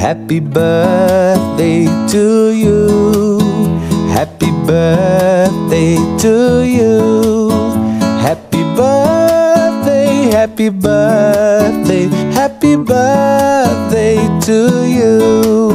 Happy birthday to you. Happy birthday to you. Happy birthday, happy birthday, happy birthday to you.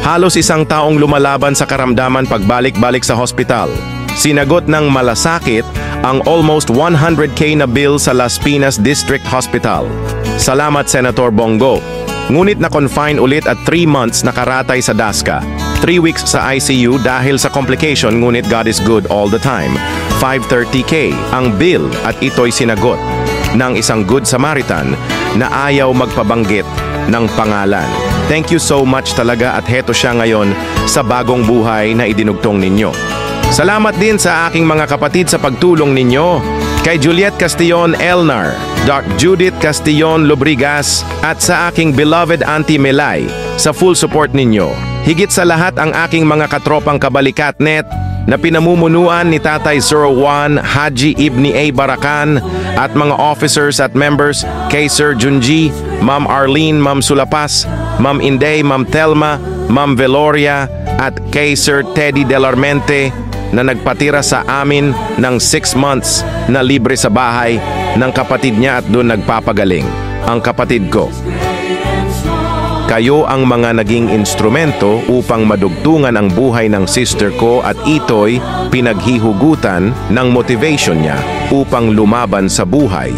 Halos isang taong lumalaban sa karamdaman pagbalik-balik sa hospital. Sinagot ng malasakit ang almost 100K na bill sa Las Piñas District Hospital. Salamat Senator Bongo. Ngunit na-confine ulit at 3 months nakaratay sa DASCA. 3 weeks sa ICU dahil sa complication, ngunit God is good all the time. 530K ang bill at ito'y sinagot ng isang Good Samaritan na ayaw magpabanggit ng pangalan. Thank you so much talaga at heto siya ngayon sa bagong buhay na idinugtong ninyo. Salamat din sa aking mga kapatid sa pagtulong ninyo. Kay Juliet Castillon Elnar, Doc Judith Castillon Lubrigas at sa aking beloved Auntie Melay sa full support ninyo. Higit sa lahat ang aking mga katropang kabalikatnet na pinamumunuan ni Tatay Sir Juan Haji Ibni A. Barakan at mga officers at members kay Sir Junji, Ma'am Arlene, Ma'am Sulapas, Ma'am Inday, Ma'am Telma, Ma'am Veloria at kay Sir Teddy Delarmente na nagpatira sa amin ng 6 months na libre sa bahay ng kapatid niya at doon nagpapagaling. Ang kapatid ko. Kayo ang mga naging instrumento upang madugtungan ang buhay ng sister ko at ito'y pinaghihugutan ng motivation niya upang lumaban sa buhay.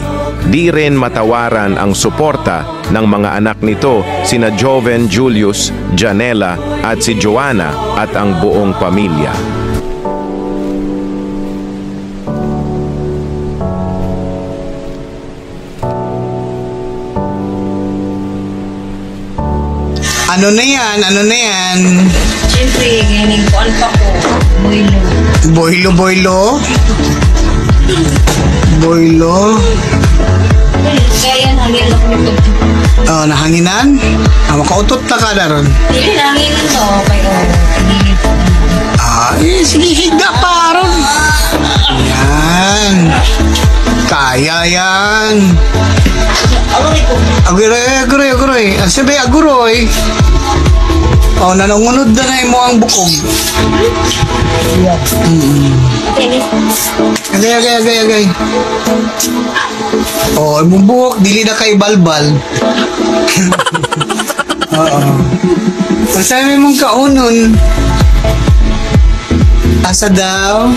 Di rin matawaran ang suporta ng mga anak nito, sina Joven, Julius, Janela at si Joanna at ang buong pamilya. Ano na yan? Ano na yan? Siyempre, ganyan ko pa ko. Boilo. Boilo, boilo? Boilo? Kaya hangin ako nito. Oh, nahanginan? Makautot na ka na ron. Hindi hangin ito. Pero, sige, higda pa ron. Yan. Kaya yan. Aguroy. Sabi, aguroy. Oh, nanungunod na mo ang bukog. Agay. Oh, imong buhok, dili na kay balbal. Oo. Masabi mong kaunon. Asa daw?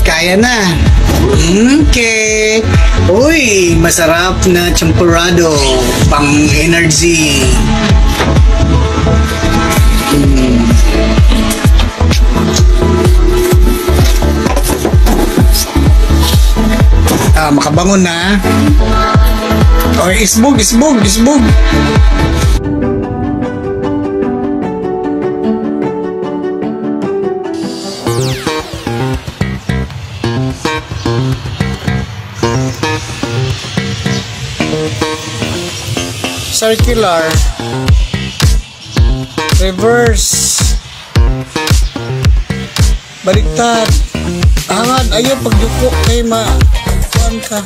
Kaya na. Okay. Uy, masarap na champurrado. Pang energy. Makabangon na. Okay, isbog. Circular. Reverse. Baliktad. Hangad, ayaw pagduko kay kuan ka.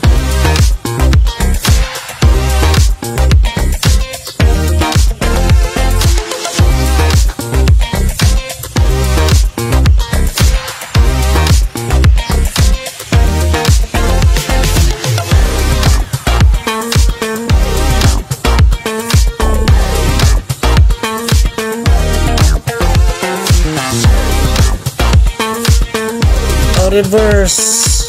Reverse.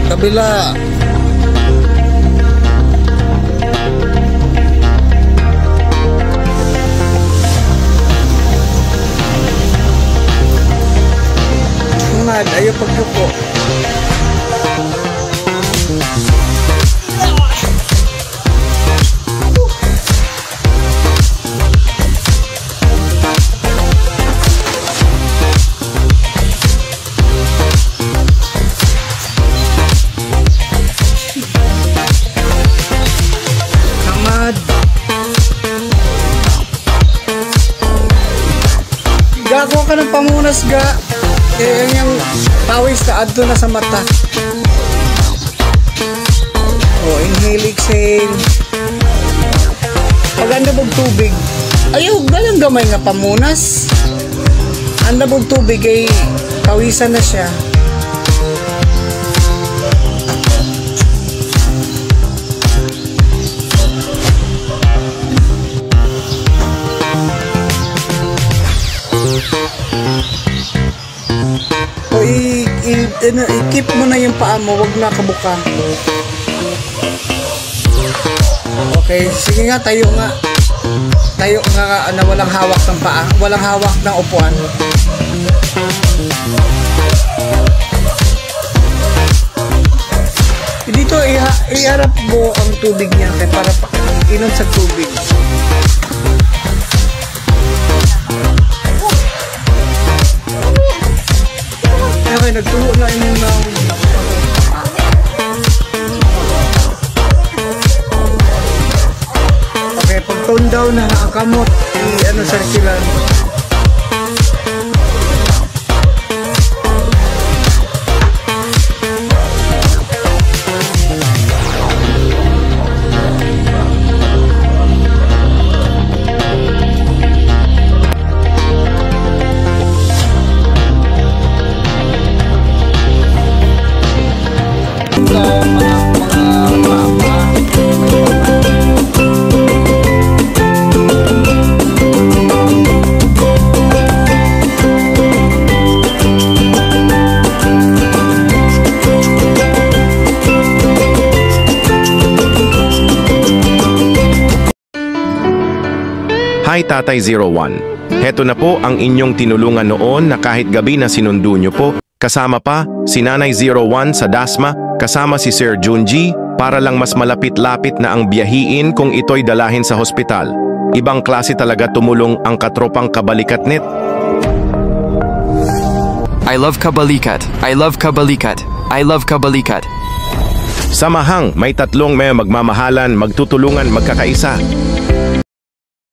Kabila. Hangad, ayaw pagduko. Gagawa ka ng pamunas ga. Yung pawis na adto na sa mata. exhale. Pag andabog tubig, ayaw galang gamay nga pamunas. Andabog tubig ay pawisan na siya. O i-keep mo na yung paa mo, wag na kabuka. Okay, sige nga, tayo nga. Tayo nga na walang hawak ng paa, walang hawak ng upuan. Dito iharap mo ang tubig niya para inom sa tubig. Okay, nagtuho na yun ng okay, pag tone down na ang kamot, circular. Hi Tatay 01. Heto na po ang inyong tinulungan noon na kahit gabi na sinundo nyo po. Kasama pa si Nanay 01 sa Dasma, kasama si Sir Junji para lang mas malapit-lapit na ang biyahiin kung ito'y dalahin sa hospital. Ibang klase talaga tumulong ang katropang Kabalikat net. I love Kabalikat. I love Kabalikat. I love Kabalikat. Samahang may tatlong may magmamahalan, magtutulungan, magkakaisa.